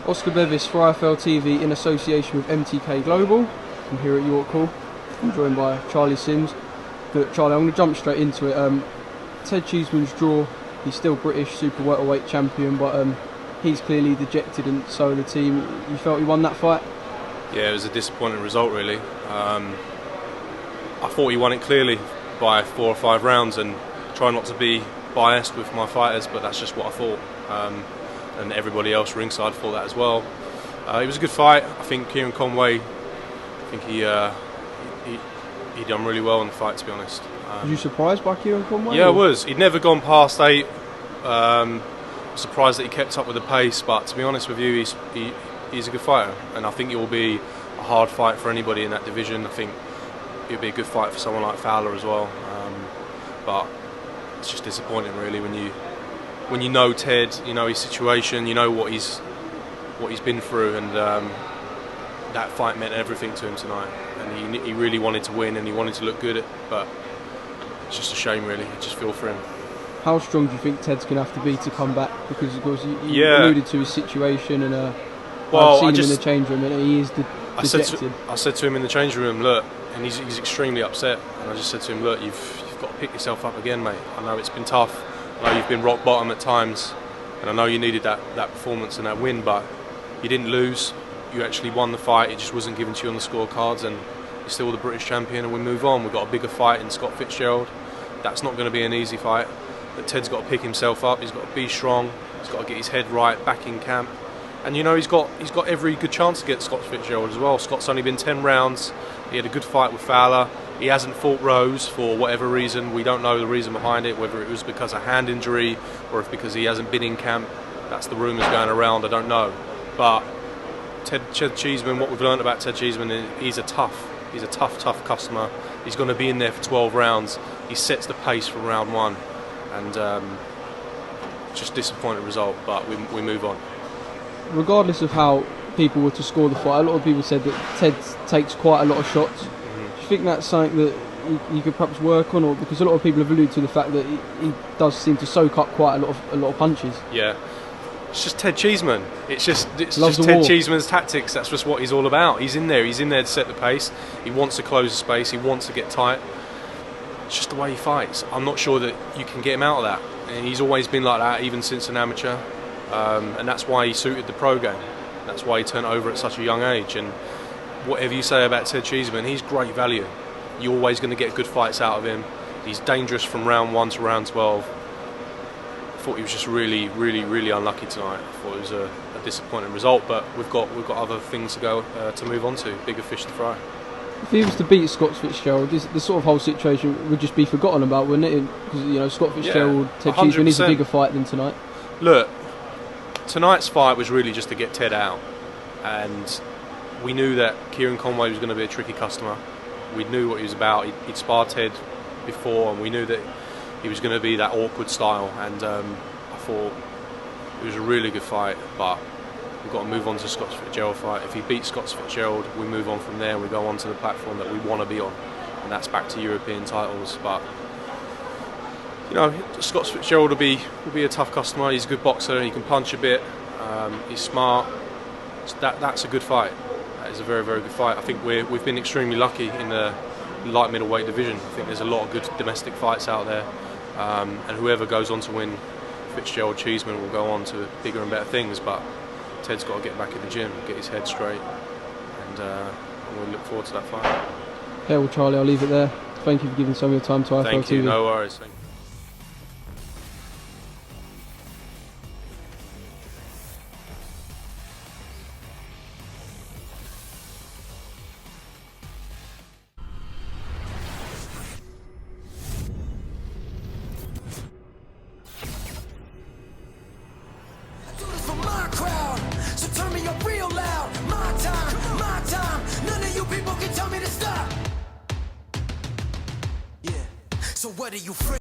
Oscar Bevis for IFL TV in association with MTK Global. I'm here at York Hall. I'm joined by Charlie Sims. But Charlie, I'm going to jump straight into it. Ted Cheeseman's draw. He's still British super welterweight champion, but he's clearly dejected, and so are the team. You felt he won that fight? Yeah, it was a disappointing result, really. I thought he won it clearly by 4 or 5 rounds, and try not to be biased with my fighters, but that's just what I thought. And everybody else ringside thought that as well. It was a good fight. I think Kieron Conway, he done really well in the fight, to be honest. Were you surprised by Kieron Conway? Yeah, I was. He'd never gone past 8. Surprised that he kept up with the pace, but to be honest with you, he's a good fighter, and I think it will be a hard fight for anybody in that division. I think it'll be a good fight for someone like Fowler as well. But it's just disappointing, really, when you know Ted, you know his situation, you know what he's been through, and that fight meant everything to him tonight. And he really wanted to win, and he wanted to look good, but it's just a shame, really. I just feel for him. How strong do you think Ted's going to have to be to come back? Because, of course, you alluded to his situation, and I've seen him in the change room, and he is dejected. I said to him in the change room, look, and he's extremely upset, and I just said to him, look, you've got to pick yourself up again, mate. I know it's been tough. I know you've been rock bottom at times, and I know you needed that performance and that win, but you didn't lose. You actually won the fight. It just wasn't given to you on the scorecards, and you're still the British champion, and we move on. We've got a bigger fight in Scott Fitzgerald. That's not going to be an easy fight, but Ted's got to pick himself up. He's got to be strong. He's got to get his head right, back in camp. And you know, he's got every good chance to get Scott Fitzgerald as well. Scott's only been 10 rounds. He had a good fight with Fowler. He hasn't fought Rose for whatever reason. We don't know the reason behind it, whether it was because of hand injury or if because he hasn't been in camp. That's the rumours going around, I don't know. But Ted Cheeseman, what we've learned about Ted Cheeseman is he's a tough customer. He's going to be in there for 12 rounds. He sets the pace from round 1. And just disappointing result, but we move on. Regardless of how people were to score the fight, a lot of people said that Ted takes quite a lot of shots. Do you think that's something that you could perhaps work on, or because a lot of people have alluded to the fact that he does seem to soak up quite a lot of punches? Yeah, it's just Ted Cheeseman. It's just Ted Cheeseman's tactics. That's just what he's all about. He's in there to set the pace. He wants to close the space. He wants to get tight. It's just the way he fights. I'm not sure that you can get him out of that. And he's always been like that, even since an amateur. And that's why he suited the pro game. That's why he turned over at such a young age. And whatever you say about Ted Cheeseman, he's great value. You're always going to get good fights out of him. He's dangerous from round 1 to round 12. I thought he was just really unlucky tonight. I thought it was a disappointing result, but we've got other things to go to move on to, bigger fish to fry. If he was to beat Scott Fitzgerald, the sort of whole situation would just be forgotten about, wouldn't it? Because, you know, Scott Fitzgerald, Ted Cheeseman is a bigger fight than tonight. Look, tonight's fight was really just to get Ted out, and we knew that Kieron Conway was going to be a tricky customer. We knew what he was about. He'd sparred Ted before, and we knew that he was going to be that awkward style, and I thought it was a really good fight, but we've got to move on to Scott Fitzgerald fight. If he beats Scott Fitzgerald, we move on from there and we go on to the platform that we want to be on, and that's back to European titles. But you know, Scott Fitzgerald will be a tough customer. He's a good boxer. He can punch a bit. He's smart. So that's a good fight. That is a very good fight. I think we've been extremely lucky in the light middleweight division. I think there's a lot of good domestic fights out there, and whoever goes on to win Fitzgerald Cheeseman will go on to bigger and better things. But Ted's got to get back in the gym, get his head straight, and we'll look forward to that fight. Yeah, well, Charlie, I'll leave it there. Thank you for giving some of your time to IFL TV. Thank you, no worries. Thank you. So what are you